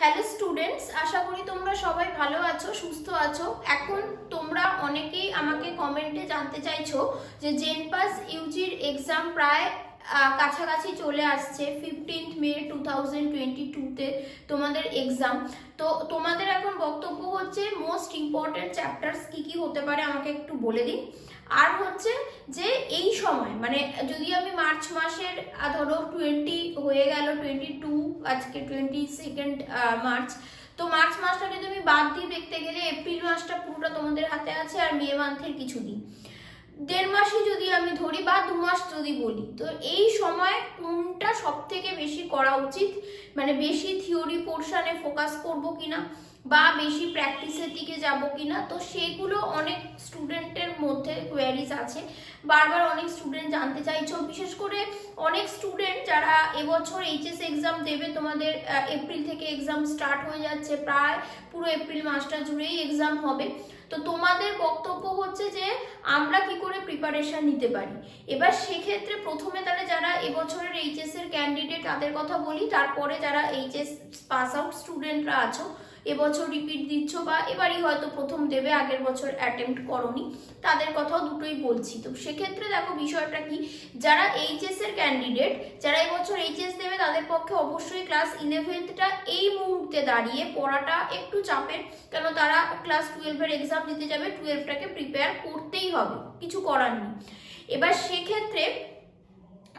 Hello students, আশা করি তোমরা সবাই ভালো আছো, সুস্থ আছো। এখন তোমরা অনেকেই আমাকে কমেন্টে জানতে চাইছো যে জেনপাস ইউজির এক্সাম প্রায় কাছাকাছি চলে আসছে। 15 মে 2022-তে তোমাদের এক্সাম। তো তোমাদের এখন বক্তব্য হচ্ছে মোস্ট ইম্পর্টেন্ট চ্যাপ্টার্স কি কি হতে পারে আমাকে একটু বলে দিন। আর হচ্ছে যে এই সময় মানে যদি আমি মার্চ মাসের ধরো 20 হয়ে গেল, 22 আজকে 22 মার্চ, তো মার্চ মাসটা যদি আমি বাদ দিয়ে দেখতে গেলে এপ্রিল মাসটা পুরোটা তোমাদের হাতে আছে, আর মে মান্থের কিছুদিন, 1.5 মাসই যদি আমি ধরি বা 2 মাস যদি বলি, তো এই সময় কোনটা সব থেকে বেশি করা উচিত, মানে বেশি থিওরি পোর্শনে ফোকাস করব কিনা বা বেশি প্র্যাকটিসের দিকে যাব কিনা, তো সেগুলো অনেক স্টুডেন্টের মধ্যে কোয়ারিজ আছে। বারবার অনেক স্টুডেন্ট জানতে চাইছো, বিশেষ করে অনেক স্টুডেন্ট যারা এবছর এইচএস এক্সাম দেবে, তোমাদের এপ্রিল থেকে এক্সাম স্টার্ট হয়ে যাচ্ছে, প্রায় পুরো এপ্রিল মাসটা জুড়েই এক্সাম হবে। তো তোমাদের বক্তব্য হচ্ছে যে আমরা কি করে প্রিপারেশন নিতে পারি। এবার সেক্ষেত্রে প্রথমে তাহলে যারা এবছরের এইচএস এর ক্যান্ডিডেট তাদের কথা বলি, তারপরে যারা এইচএস পাস আউট স্টুডেন্টরা আছো, এবছর রিপিট দিচ্ছ বা এবারই হয়তো প্রথম দেবে, আগের বছর অ্যাটেম্প্ট করনি, তাদের কথাও দুটোই বলছি। তো সেক্ষেত্রে দেখো বিষয়টা কি, যারা এইচএস এর ক্যান্ডিডেট, যারা এবছর এইচএস দেবে, তাদের পক্ষে অবশ্যই ক্লাস 11টা এই মুহূর্তে দাঁড়িয়ে পড়াটা একটু চাপের, কেন তারা ক্লাস 12-এর এক্সাম দিতে যাবে, 12টাকে প্রিপেয়ার করতেই হবে, কিছু করার নেই। এবার সেক্ষেত্রে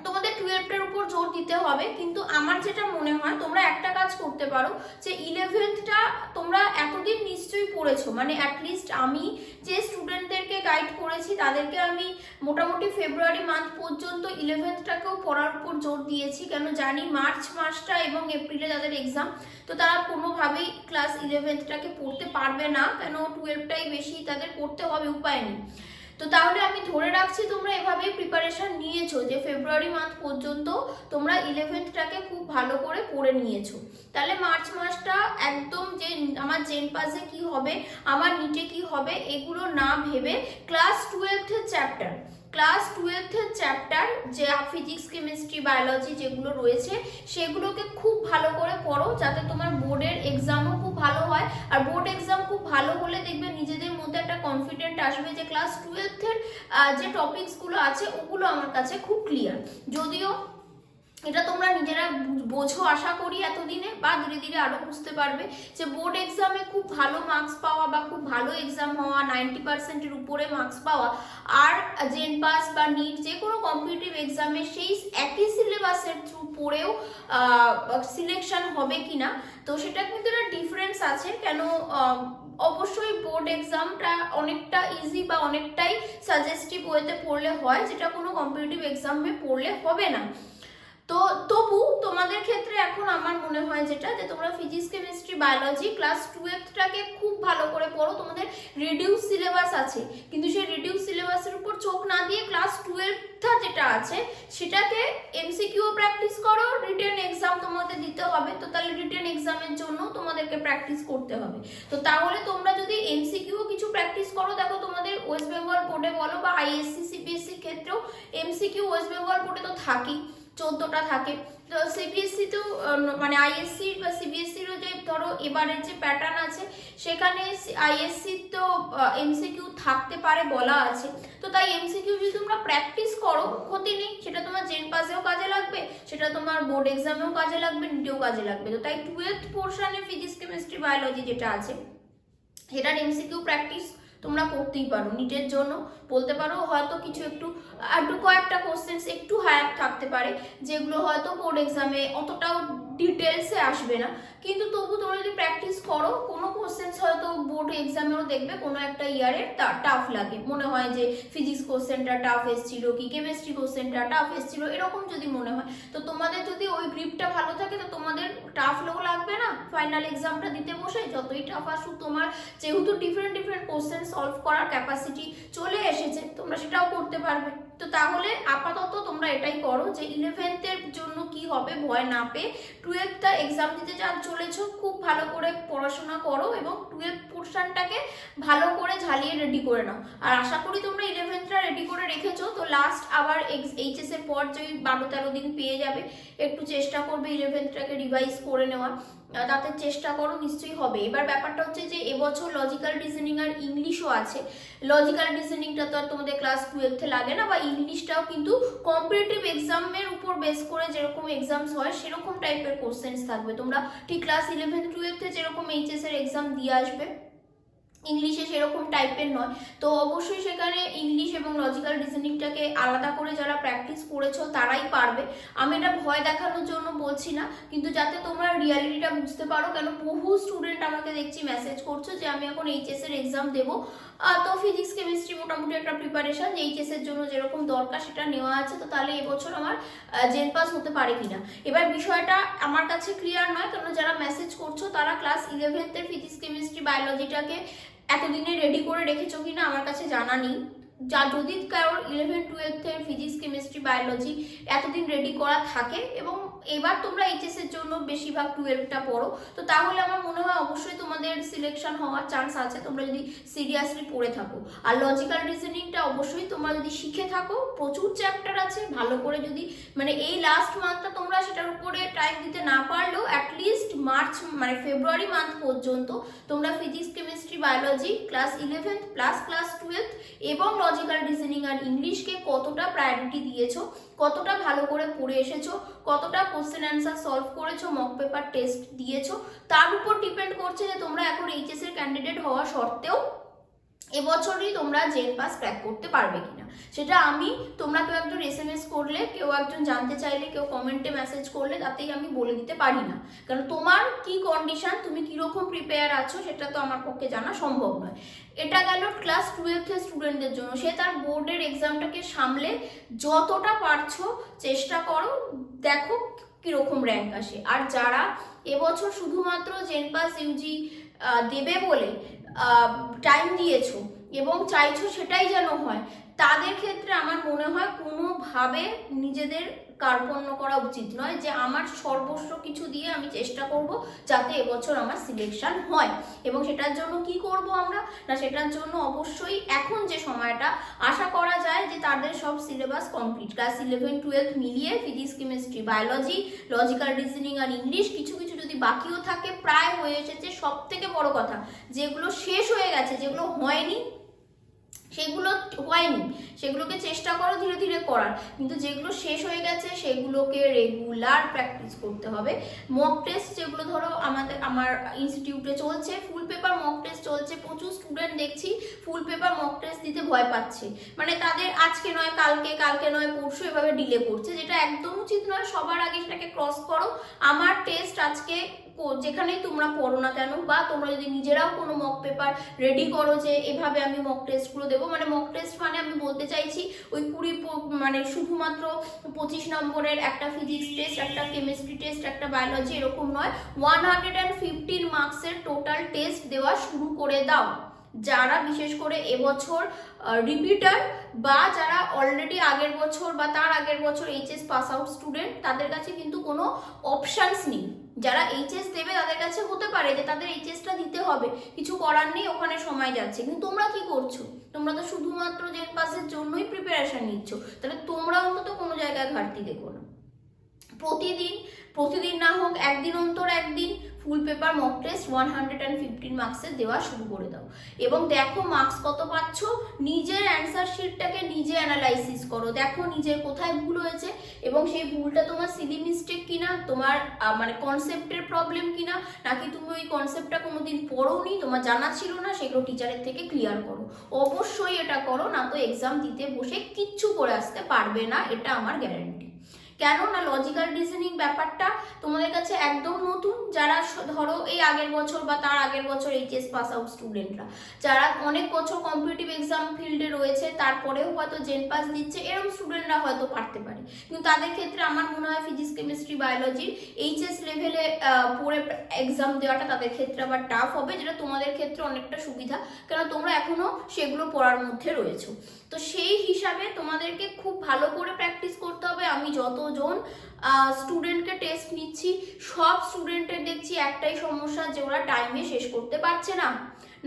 তোমাদের 12টার উপর জোর দিতে হবে, কিন্তু আমার যেটা মনে হয় তোমরা একটা কাজ করতে পারো যে 11টা তোমরা এতদিন নিশ্চয়ই পড়েছো, মানে অ্যাটলিস্ট আমি যে স্টুডেন্টদেরকে গাইড করেছি তাদেরকে আমি মোটামুটি ফেব্রুয়ারি মান্থ পর্যন্ত 11টাকেও পড়ার উপর জোর দিয়েছি, কেন জানি মার্চ মাসটা এবং এপ্রিলে তাদের এক্সাম, তো তারা কোনোভাবেই ক্লাস 11টাকে পড়তে পারবে না, কেন 12টাই বেশি তাদের পড়তে হবে, উপায় নেই। তো তাহলে আমি ধরে রাখছি তোমরা এভাবেই প্রিপারেশন নিয়েছো যে ফেব্রুয়ারি মান্থ পর্যন্ত তোমরা 11টাকে খুব ভালো করে পড়ে নিয়েছো। তাহলে মার্চ মাসটা একদম যে আমার জেনপাসে কি হবে, আমার নিটে কি হবে, এগুলো না ভেবে ক্লাস 12-এর চ্যাপ্টার যে ফিজিক্স, কেমিস্ট্রি, বায়োলজি যেগুলো রয়েছে সেগুলোকে খুব ভালো করে পড়ো, যাতে তোমার বোর্ডের এক্সামও খুব ভালো হয়। আর বোর্ড এক্সাম খুব ভালো হলে দেখবে নিজেদের মধ্যে একটা কনফিডেন্ট আসবে যে ক্লাস 12-এর যে টপিকসগুলো আছে ওগুলো আমার কাছে খুব ক্লিয়ার। যদিও এটা তোমরা নিজেরা বোঝো আশা করি এতদিনে, বা ধীরে ধীরে আরো বুঝতে পারবে যে বোর্ড এক্সামে খুব ভালো মার্কস পাওয়া বা খুব ভালো এক্সাম হওয়া, 90%-এর উপরে মার্কস পাওয়া, আর জেনপাস বা নিট যে কোনো কম্পিটিটিভ এক্সামে সেই একই সিলেবাসের থ্রু পড়েও সিলেকশন হবে কিনা, তো সেটা কিন্তু একটা ডিফারেন্স আছে। কেন অবশ্যই বোর্ড এক্সামটা অনেকটা ইজি বা অনেকটাই সাজেস্টিভ ওয়েতে পড়লে হয়, যেটা কোনো কম্পিটিটিভ এক্সামে পড়লে হবে না। তো তবু তোমাদের ক্ষেত্রে এখন আমার মনে হয় যেটা, যে তোমরা ফিজিক্স, কেমিস্ট্রি, বায়োলজি ক্লাস 12টাকে খুব ভালো করে পড়ো। তোমাদের রিডিউস সিলেবাস আছে, কিন্তু সেই রিডিউস সিলেবাসের উপর চোখ না দিয়ে ক্লাস 12টা যেটা আছে সেটাকে এমসিকিউ প্র্যাকটিস করো। রিটেন এক্সাম তোমাদের দিতে হবে, তো তাহলে রিটেন এক্সামের জন্য তোমাদেরকে প্র্যাকটিস করতে হবে। তো তাহলে তোমরা যদি এমসিকিউ কিছু প্র্যাকটিস করো, দেখো তোমাদের ওয়েস্ট বেঙ্গল বোর্ডে বলো বা আইএসসি, সিবিএসসি ক্ষেত্রেও এমসিকিউ ওয়েস্ট বেঙ্গল বোর্ডে তো থাকেই, 14টা থাকে। তো সিবিএসসি তো মানে আইএসসি বা সিবিএসসিরও যে ধরো এবারের যে প্যাটার্ন আছে সেখানে আইএসসি তো এমসিকিউ থাকতে পারে বলা আছে। তো তাই এমসিকিউ যদি তোমরা প্র্যাকটিস করো ক্ষতি নেই, সেটা তোমার জেন পাসেও কাজে লাগবে, সেটা তোমার বোর্ড এক্সামেও কাজে লাগবে, নিটেও কাজে লাগবে। তো তাই 12th পোর্শনে ফিজিক্স, কেমিস্ট্রি, বায়োলজি যেটা আছে সেটার এমসিকিউ প্র্যাকটিস তোমরা করতেই পারো। নিটের জন্য বলতে পারো হয়তো কিছু একটু কয়েকটা কোশ্চেন্স একটু হায়ার থাকতে পারে, যেগুলো হয়তো বোর্ড এক্সামে অতটাও ডিটেলসে আসবে না, কিন্তু তবু তোমরা যদি প্র্যাকটিস করো, কোনো কোশ্চেন্স হয়তো বোর্ড এক্সামেও দেখবে কোনো একটা ইয়ারে টাফ লাগে, মনে হয় যে ফিজিক্স কোশ্চেনটা টাফ এসেছিল কি কেমিস্ট্রি কোশ্চেনটা টাফ এসেছিল, এরকম যদি মনে হয়, তো তোমাদের যদি ওই গ্রিপটা ভালো থাকে তো তোমাদের টাফ লাগবে না ফাইনাল এক্সামটা দিতে বসে। যতই টাফ আসুক, তোমার যেহেতু ডিফারেন্ট কোশ্চেন সলভ করার ক্যাপাসিটি চলে এসেছে, তোমরা সেটাও করতে পারবে। তো তাহলে আপাতত তোমরা এটাই করো যে 11th-এর জন্য কি হবে ভয় না পেয়ে 12th-টা এক্সাম দিতে যা চলেছো খুব ভালো করে পড়াশোনা করো এবং 12th পোর্শনটাকে ভালো করে ঝালিয়ে রেডি করে নাও। আর আশা করি তোমরা 11th-টা রেডি করে রেখেছো, তো লাস্ট আবার এইচএস-এর পর যে 12-13 দিন পেয়ে যাবে, একটু চেষ্টা করবে 11th-টাকে রিভাইজ করে নেওয়ার, তাতে চেষ্টা করো, নিশ্চয়ই হবে। এবার ব্যাপারটা হচ্ছে যে এবছর লজিক্যাল রিজনিং আর ইংলিশও আছে। লজিক্যাল রিজনিংটা তো আর তোমাদের ক্লাস 12-এ লাগে না, বা ইংলিশটাও কিন্তু কম্পিটিটিভ এক্সামের উপর বেস করে যেরকম এক্সামস হয় সেরকম টাইপের কোশ্চেন্স থাকবে। তোমরা ঠিক ক্লাস 11-12-এ যেরকম এইচএস এর এক্সাম দিয়ে আসবে, ইংলিশে সেরকম টাইপের নয়। তো অবশ্যই সেখানে ইংলিশ এবং লজিক্যাল রিজনিংটাকে আলাদা করে যারা প্র্যাকটিস করেছো তারাই পারবে। আমি এটা ভয় দেখানোর জন্য বলছি না, কিন্তু যাতে তোমরা রিয়ালিটিটা বুঝতে পারো। কেন বহু স্টুডেন্ট আমাকে দেখছি মেসেজ করছো যে আমি এখন এইচএস এর এক্সাম দেবো, তো ফিজিক্স কেমিস্ট্রি মোটামুটি একটা প্রিপারেশন এইচএস এর জন্য যেরকম দরকার সেটা নেওয়া আছে, তো তাহলে এবছর আমার জেন পাস হতে পারে কিনা। এবার বিষয়টা আমার কাছে ক্লিয়ার নয়, কারণ যারা মেসেজ করছো তারা ক্লাস 11th-এর ফিজিক্স কেমিস্ট্রি বায়োলজিটাকে এতদিনে রেডি করে রেখেছো কিনা আমার কাছে জানা নেই। যা যদি কারোর 11-12-এর ফিজিক্স কেমিস্ট্রি বায়োলজি এতদিন রেডি করা থাকে এবং এবার তোমরা এইচএস এর জন্য বেশিরভাগ 12টা পড়ো, তো তাহলে আমার মনে হয় অবশ্যই তোমাদের সিলেকশন হওয়ার চান্স আছে তোমরা যদি সিরিয়াসলি পড়ে থাকো। আর লজিক্যাল রিজনিংটা অবশ্যই তোমরা যদি শিখে থাকো, প্রচুর চ্যাপ্টার আছে, ভালো করে যদি মানে এই লাস্ট মান্থটা তোমরা সেটার উপরে টাইম দিতে না পারলেও অ্যাটলিস্ট মার্চ মানে ফেব্রুয়ারি মান্থ পর্যন্ত তোমরা physics chemistry biology class 11th plus class 12th এবং লজিক্যাল রিজনিং আর ইংলিশকে কতটা প্রায়োরিটি দিয়েছো, কতটা ভালো করে পড়ে এসেছো, কতটা কোশ্চেন অ্যান্সার সলভ করেছো, মক পেপার টেস্ট দিয়েছো, তার উপর ডিপেন্ড করছে যে তোমরা এখন এইচএস এর ক্যান্ডিডেট হওয়া সত্ত্বেও এবছরই তোমরা জেন পাস ক্র্যাক করতে পারবে কিনা। সেটা আমি, তোমরা কেউ একজন এসএমএস করলে, কেউ একজন জানতে চাইলে, কেউ কমেন্টে মেসেজ করলে তাতেই আমি বলে দিতে পারি না, কারণ তোমার কি কন্ডিশন, তুমি কিরকম প্রিপেয়ার আছো সেটা তো আমার পক্ষে জানা সম্ভব নয়। এটা গেল ক্লাস 12-এর স্টুডেন্টদের জন্য, সে তার বোর্ডের এক্সামটাকে সামলে যতটা পারছো চেষ্টা করো, দেখো কিরকম র্যাঙ্ক আসে। আর যারা এবছর শুধুমাত্র জেন পাস ইউজি দেবে বলে টাইম দিয়েছো এবং চাইছো সেটাই যেন হয়, তাদের ক্ষেত্রে আমার মনে হয় কোনোভাবে নিজেদের কার্পণ্য করা উচিত নয়, যে আমার সর্বস্ব কিছু দিয়ে আমি চেষ্টা করব যাতে এবছর আমার সিলেকশন হয়। এবং সেটার জন্য কি করব আমরা না, সেটার জন্য অবশ্যই এখন যে সময়টা আশা করা যায় যে তাদের সব সিলেবাস কমপ্লিট, ক্লাস 11-12 মিলিয়ে physics chemistry biology logical reasoning আর ইংলিশ কিছু কিছু যদি বাকিও থাকে প্রায় হয়ে এসেছে। সব থেকে বড় কথা, যেগুলো শেষ হয়ে গেছে, যেগুলো হয়নি সেগুলোকে চেষ্টা করো ধীরে ধীরে করার, কিন্তু যেগুলো শেষ হয়ে গেছে সেগুলোকে রেগুলার প্র্যাকটিস করতে হবে। মক টেস্ট যেগুলো ধরো আমার ইনস্টিটিউটে চলছে, ফুল পেপার মক টেস্ট চলছে, প্রচুর স্টুডেন্ট দেখছি ফুল পেপার মক টেস্ট দিতে ভয় পাচ্ছে, মানে তাদের আজকে নয় কালকে, কালকে নয় পরশু এভাবে ডিলে করছে, যেটা একদম উচিত নয়। সবার আগে সেটাকে ক্রস করো। আমার টেস্ট আজকে যেখানেই তোমরা পড়ো না কেন, বা তোমরা যদি নিজেরাও কোনো মক পেপার রেডি করো যে এভাবে আমি মক টেস্টগুলো দেবো, মানে মক টেস্ট মানে আমি বলতে চাইছি ওই 20 মানে শুধুমাত্র 25 নম্বরের একটা ফিজিক্স টেস্ট, একটা কেমিস্ট্রি টেস্ট, একটা বায়োলজি, এরকম নয়, 115 মার্কসের টোটাল টেস্ট দেওয়া শুরু করে দাও। যারা বিশেষ করে এবছর রিপিটার বা যারা অলরেডি আগের বছর বা তার আগের বছর এইচএস পাস আউট স্টুডেন্ট, তাদের কাছে কিন্তু কোনো অপশানস নেই। যারা এইচএস দেবে তাদের কাছে হতে পারে যে তাদের এইচএসটা দিতে হবে, কিছু করার নেই, ওখানে সময় যাচ্ছে, কিন্তু তোমরা কি করছো? তোমরা তো শুধুমাত্র জেন পাসের জন্যই প্রিপারেশন নিচ্ছ, তাহলে তোমরা অন্তত কোনো জায়গায় ঘাটতি দেখো না। প্রতিদিন না হোক একদিন অন্তর একদিন ফুল পেপার মক টেস্ট 115 মার্কসের দেওয়া শুরু করে দাও এবং দেখো মার্কস কত পাচ্ছ। নিজের অ্যান্সার শিটটাকে নিজে অ্যানালাইসিস করো, দেখো নিজের কোথায় ভুল হয়েছে এবং সেই ভুলটা তোমার সিলি মিস্টেক কিনা, তোমার মানে কনসেপ্টের প্রবলেম কিনা, নাকি তুমি ওই কনসেপ্টটা কোনোদিন পড়োনি, তোমার জানা ছিল না, সেগুলো টিচারের থেকে ক্লিয়ার করো। অবশ্যই এটা করো, না তো এক্সাম দিতে বসে কিচ্ছু করে আসতে পারবে না, এটা আমার গ্যারান্টি। কেন না লজিক্যাল রিজনিং ব্যাপারটা তোমাদের কাছে একদম নতুন, যারা ধরো এই আগের বছর বা তার আগের বছর এইচএস পাস আউট স্টুডেন্টরা, যারা অনেক বছর কম্পিটিটিভ এক্সাম ফিল্ডে রয়েছে তারপরেও হয়তো জেন পাস দিচ্ছে, এরকম স্টুডেন্টরা হয়তো পারতে পারে। কিন্তু তাদের ক্ষেত্রে আমার মনে হয় ফিজিক্স কেমিস্ট্রি বায়োলজি এইচএস লেভেলে পড়ে এক্সাম দেওয়াটা তাদের ক্ষেত্রে আবার টাফ হবে, যেটা তোমাদের ক্ষেত্রে অনেকটা সুবিধা, কারণ তোমরা এখনো সেগুলো পড়ার মধ্যে রয়েছো। তো সেই হিসাবে তোমাদেরকে খুব ভালো করে প্র্যাকটিস করতে হবে। আমি যতজন স্টুডেন্টকে টেস্ট নিচ্ছি সব স্টুডেন্টের দেখছি একটাই সমস্যা, যে ওরা টাইমে শেষ করতে পারছে না।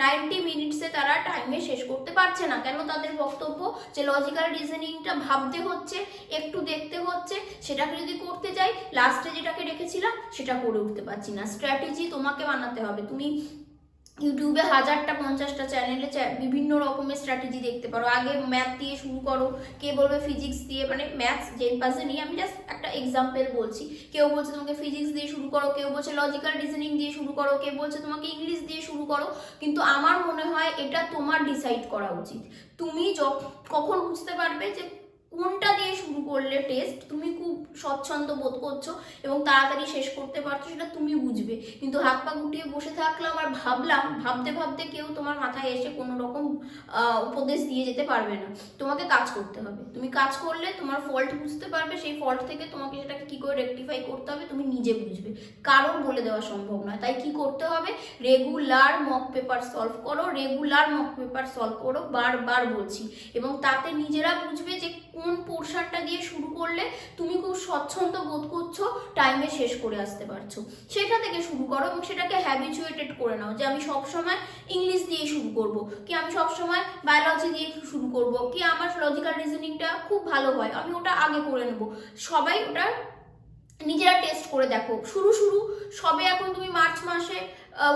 90 মিনিটসে তারা টাইমে শেষ করতে পারছে না। কেন? তাদের বক্তব্য যে লজিক্যাল রিজনিংটা ভাবতে হচ্ছে, একটু দেখতে হচ্ছে, সেটাকে যদি করতে যাই লাস্টে যেটাকে রেখেছিলাম সেটা করে উঠতে পারছি না। স্ট্র্যাটেজি তোমাকে বানাতে হবে। তুমি ইউটিউবে 1000টা 50টা চ্যানেলে বিভিন্ন রকমের স্ট্র্যাটেজি দেখতে পারো। আগে ম্যাথ দিয়ে শুরু করো, কে বলবে ফিজিক্স দিয়ে, মানে ম্যাথস জেন পাসে নিয়ে আমি জাস্ট একটা এক্সাম্পল বলছি। কেউ বলছে তোমাকে ফিজিক্স দিয়ে শুরু করো, কেউ বলছে লজিক্যাল রিজনিং দিয়ে শুরু করো, কেউ বলছে তোমাকে ইংলিশ দিয়ে শুরু করো। কিন্তু আমার মনে হয় এটা তোমার ডিসাইড করা উচিত। তুমি কখন বুঝতে পারবে যে কোনটা দিয়ে শুরু করলে টেস্ট তুমি খুব স্বচ্ছন্দ বোধ করছো এবং তাড়াতাড়ি শেষ করতে পারছো, সেটা তুমি বুঝবে। কিন্তু হাত পা গুটিয়ে বসে থাকলাম আর ভাবলাম, ভাবতে ভাবতে কেউ তোমার মাথায় এসে কোনো রকম উপদেশ দিয়ে যেতে পারবে না। তোমাকে কাজ করতে হবে। তুমি কাজ করলে তোমার ফল্ট বুঝতে পারবে, সেই ফল্ট থেকে তোমাকে সেটাকে কি করে রেকটিফাই করতে হবে তুমি নিজে বুঝবে, কারোর বলে দেওয়া সম্ভব নয়। তাই কি করতে হবে? রেগুলার মক পেপার সলভ করো, রেগুলার মক পেপার সলভ করো, বারবার বলছি। এবং তাতে নিজেরা বুঝবে যে কোন পোর্শনটা দিয়ে শুরু করলে তুমি খুব স্বচ্ছন্দ বোধ করছো, টাইমে শেষ করে আসতে পারছো, সেটা থেকে শুরু করো এবং সেটাকে হ্যাবিচুয়েটেড করে নাও যে আমি সবসময় ইংলিশ দিয়ে শুরু করব, কি আমি সবসময় বায়োলজি দিয়ে শুরু করব, কি আমার লজিক্যাল রিজনিংটা খুব ভালো হয় আমি ওটা আগে করে নেব। সবাই ওটা নিজেরা টেস্ট করে দেখো। শুরু সবে এখন তুমি মার্চ মাসে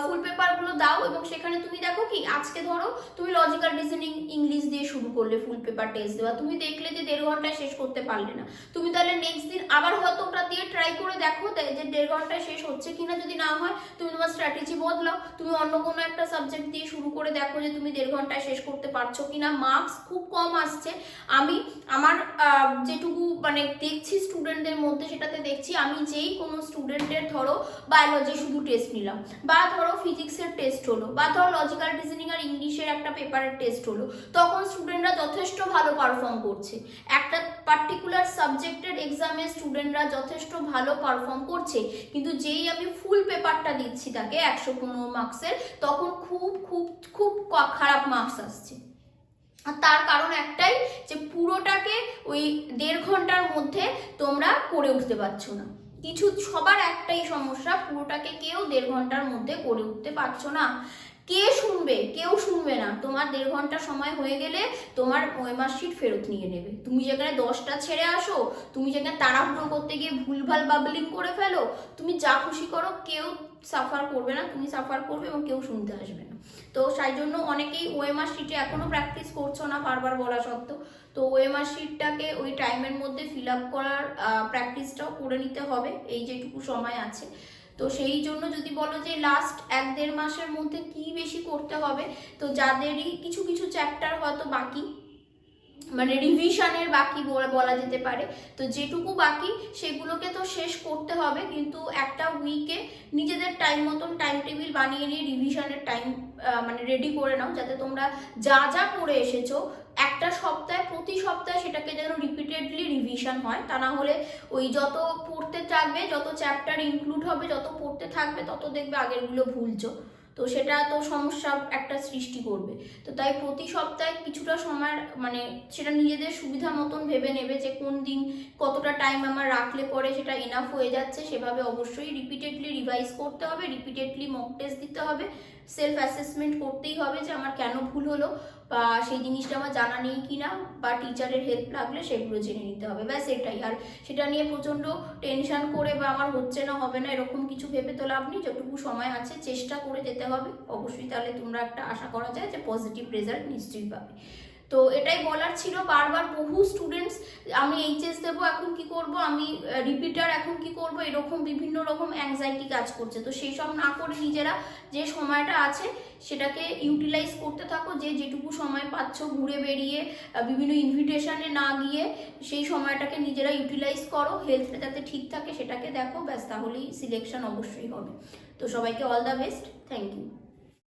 ফুল পেপারগুলো দাও এবং সেখানে তুমি দেখো কি আজকে ধরো তুমি লজিক্যাল রিজনিং ইংলিশ দিয়ে শুরু করলে ফুল পেপার টেস্ট দেওয়া, তুমি দেখলে যে 1.5 ঘন্টায় শেষ করতে পারলে না, তুমি তাহলে নেক্সট দিন আবার হয়তো ওটা দিয়ে ট্রাই করে দেখো যে 1.5 ঘন্টায় শেষ হচ্ছে কিনা। যদি না হয় তুমি তোমার স্ট্র্যাটেজি বদলাও, তুমি অন্য কোনো একটা সাবজেক্ট দিয়ে শুরু করে দেখো যে তুমি 1.5 ঘন্টায় শেষ করতে পারছো কিনা। মার্কস খুব কম আসছে, আমি আমার যেটুকু মানে দেখছি স্টুডেন্টদের মধ্যে সেটাতে দেখছি, আমি যেই কোনো স্টুডেন্টের ধরো বায়োলজি শুধু টেস্ট নিলাম, বা ধরো ফিজিক্সের টেস্ট হলো, বা ধরো লজিক্যাল রিজনিং আর ইংলিশের একটা পেপারের টেস্ট হলো, তখন স্টুডেন্টরা যথেষ্ট ভালো পারফর্ম করছে। একটা পার্টিকুলার সাবজেক্টের এক্সামে স্টুডেন্টরা যথেষ্ট ভালো পারফর্ম করছে, কিন্তু যেই আমি ফুল পেপারটা দিচ্ছি তাকে 115 মার্কসের, তখন খুব খুব খুব খারাপ মার্কস আসছে। আর তার কারণ একটাই, যে পুরোটাকে ওই 1.5 ঘন্টার মধ্যে তোমরা করে উঠতে পারছো না। সবার একটাই সমস্যা, পুরোটাকে কেউ 1.5 ঘন্টার মধ্যে করে উঠতে পারছো না। কে শুনবে? কেউ শুনবে না। তোমার 1.5 ঘন্টা সময় হয়ে গেলে তোমার ওএমআর শিট ফেরত নিয়ে নেবে। তুমি যেখানে 10টা ছেড়ে আসো, তুমি যেখানে তাড়াহুড়ো করতে গিয়ে ভুলভাল বাবলিং করে ফেলো, তুমি যা খুশি করো, কেউ সাফার করবে না, তুমি সাফার করবে এবং কেউ শুনতে আসবে না। তো সেই জন্য অনেকেই ওএমআর শিটে এখনো প্র্যাকটিস করছো না বারবার বলা সত্ত্বেও। তো ওএমআর শিটটাকে ওই টাইমের মধ্যে ফিল আপ করার প্র্যাকটিসটাও করে নিতে হবে এই যেটুকু সময় আছে। তো সেই জন্য যদি বলো যে লাস্ট 1-1.5 মাসের মধ্যে কি বেশি করতে হবে, তো যাদেরই কিছু কিছু চ্যাপ্টার হয়তো বাকি, মানে রিভিশনের বাকি বলা যেতে পারে, তো যেটুকু বাকি সেগুলোকে তো শেষ করতে হবে। কিন্তু একটা উইকে নিজেদের টাইম মতন টাইম টেবিল বানিয়ে নিয়ে রিভিশনের টাইম মানে রেডি করে নাও, যাতে তোমরা যা যা পড়ে এসেছো একটা সপ্তাহে, প্রতি সপ্তাহে সেটাকে যেন রিপিটেডলি রিভিশন হয়। তা না হলে ওই যত পড়তে থাকবে, যত চ্যাপ্টার ইনক্লুড হবে, যত পড়তে থাকবে, তত দেখবে আগেরগুলো ভুলছো, তো সেটা তো সমস্যা একটা সৃষ্টি করবে। তো তাই প্রতি সপ্তাহে কিছুটা সময় মানে সেটা নিজেদের সুবিধা মতন ভেবে নেবে যে কোন দিন কতটা টাইম আমার রাখলে পরে সেটা ইনাফ হয়ে যাচ্ছে, সেভাবে অবশ্যই রিপিটেডলি রিভাইজ করতে হবে, রিপিটেডলি মক টেস্ট দিতে হবে, সেলফ অ্যাসেসমেন্ট করতেই হবে যে আমার কেন ভুল হলো, বা সেই জিনিসটা আমার জানা নেই কিনা, বা টিচারের হেল্প লাগলে সেগুলো জেনে নিতে হবে, ব্যাস এটাই। আর সেটা নিয়ে প্রচণ্ড টেনশন করে বা আমার হচ্ছে না হবে না এরকম কিছু ভেবে তো লাভ নেই। যতটুকু সময় আছে চেষ্টা করে যেতে হবে অবশ্যই, তাহলে তোমরা একটা আশা করা যায় যে পজিটিভ রেজাল্ট নিশ্চয়ই পাবে। তো এটাই বলার ছিল। বারবার বহু স্টুডেন্টস আমি এইচএস দেবো এখন কি করব, আমি রিপিটার এখন কি করব, এরকম বিভিন্ন রকম অ্যাংজাইটি কাজ করছে। তো সেই সব না করে নিজেরা যে সময়টা আছে সেটাকে ইউটিলাইজ করতে থাকো, যে যেটুকু সময় পাচ্ছ ঘুরে বেরিয়ে বিভিন্ন ইনভিটেশনে না গিয়ে সেই সময়টাকে নিজেরা ইউটিলাইজ করো, হেলথটা যাতে ঠিক থাকে সেটাকে দেখো, ব্যাস তাহলেই সিলেকশন অবশ্যই হবে। তো সবাইকে all the best, thank you.